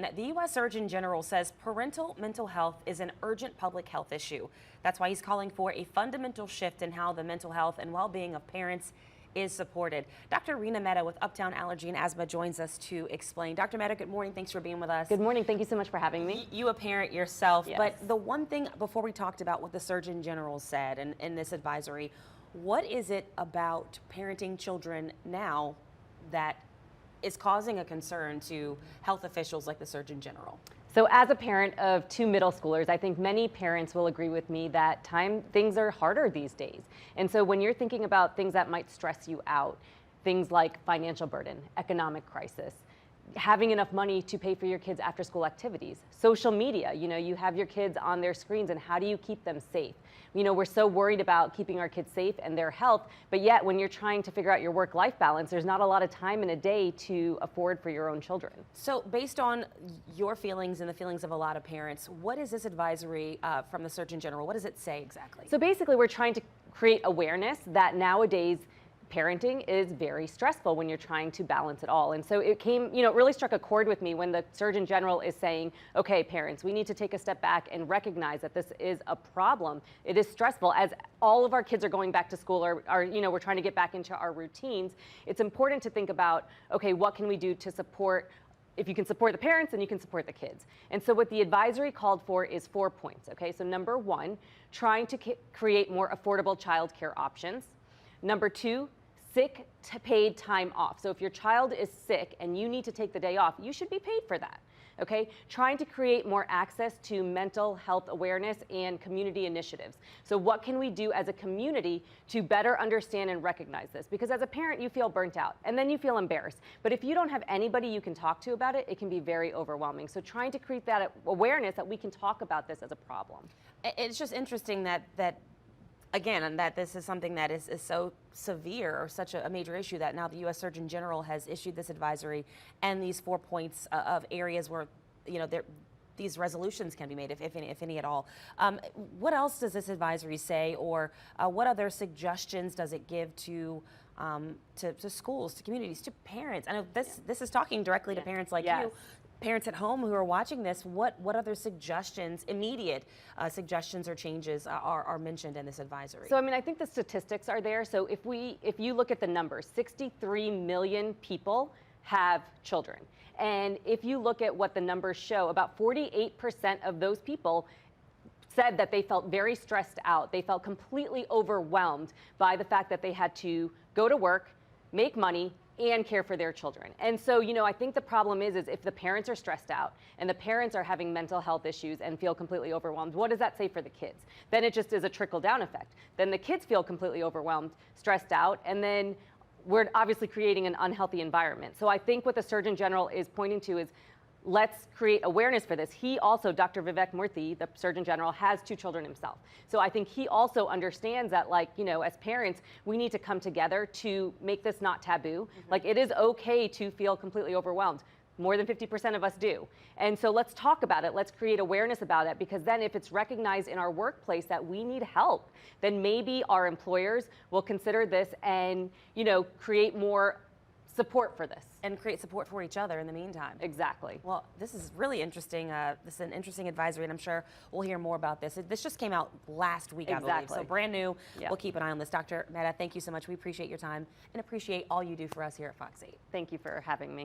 The U.S. Surgeon General says parental mental health is an urgent public health issue. That's why he's calling for a fundamental shift in how the mental health and well-being of parents is supported. Dr. Reena Mehta with Uptown Allergy and Asthma joins us to explain. Dr. Mehta, good morning. Thanks for being with us. Good morning. Thank you so much for having me. You a parent yourself, Yes. but the one thing before we talked about what the Surgeon General said in this advisory, what is it about parenting children now that is causing a concern to health officials like the Surgeon General? So as a parent of 2 middle schoolers, I think many parents will agree with me that things are harder these days. And so when you're thinking about things that might stress you out, things like financial burden, economic crisis, having enough money to pay for your kids' after school activities, social media, you have your kids on their screens, and how do you keep them safe? We're so worried about keeping our kids safe and their health, but yet when you're trying to figure out your work-life balance, there's not a lot of time in a day to afford for your own children. So based on your feelings and the feelings of a lot of parents, what is this advisory from the Surgeon General? What does it say exactly? So basically, we're trying to create awareness that nowadays parenting is very stressful when you're trying to balance it all. And so it really struck a chord with me when the Surgeon General is saying, okay, parents, we need to take a step back and recognize that this is a problem. It is stressful. As all of our kids are going back to school, or we're trying to get back into our routines, it's important to think about, okay, what can we do to support? If you can support the parents, then you can support the kids. And so what the advisory called for is 4 points, okay? So number 1, trying to create more affordable childcare options. Number 2, sick to paid time off. So if your child is sick and you need to take the day off, you should be paid for that, okay? Trying to create more access to mental health awareness and community initiatives. So what can we do as a community to better understand and recognize this? Because as a parent, you feel burnt out and then you feel embarrassed. But if you don't have anybody you can talk to about it, it can be very overwhelming. So trying to create that awareness that we can talk about this as a problem. It's just interesting that again, and that this is something that is so severe or such a major issue that now the U.S. Surgeon General has issued this advisory and these 4 points of areas where, these resolutions can be made, if any at all. What else does this advisory say, or what other suggestions does it give to schools, to communities, to parents? I know this is talking directly to parents like you. Parents at home who are watching this, what other suggestions, immediate suggestions or changes are mentioned in this advisory? So, I think the statistics are there. So if you look at the numbers, 63 million people have children. And if you look at what the numbers show, about 48% of those people said that they felt very stressed out. They felt completely overwhelmed by the fact that they had to go to work, make money, and care for their children. And so, I think the problem is if the parents are stressed out and the parents are having mental health issues and feel completely overwhelmed, what does that say for the kids? Then it just is a trickle-down effect. Then the kids feel completely overwhelmed, stressed out, and then we're obviously creating an unhealthy environment. So I think what the Surgeon General is pointing to is, let's create awareness for this. He also, Dr. Vivek Murthy, the Surgeon General, has 2 children himself. So I think he also understands that, as parents, we need to come together to make this not taboo. It is okay to feel completely overwhelmed. More than 50% of us do. And so let's talk about it. Let's create awareness about it, because then if it's recognized in our workplace that we need help, then maybe our employers will consider this and, create more support for this. And create support for each other in the meantime. Exactly. Well, this is really interesting. This is an interesting advisory, and I'm sure we'll hear more about this. This just came out last week, I believe, so brand new. Yeah. We'll keep an eye on this. Dr. Mehta, thank you so much. We appreciate your time and appreciate all you do for us here at Fox 8. Thank you for having me.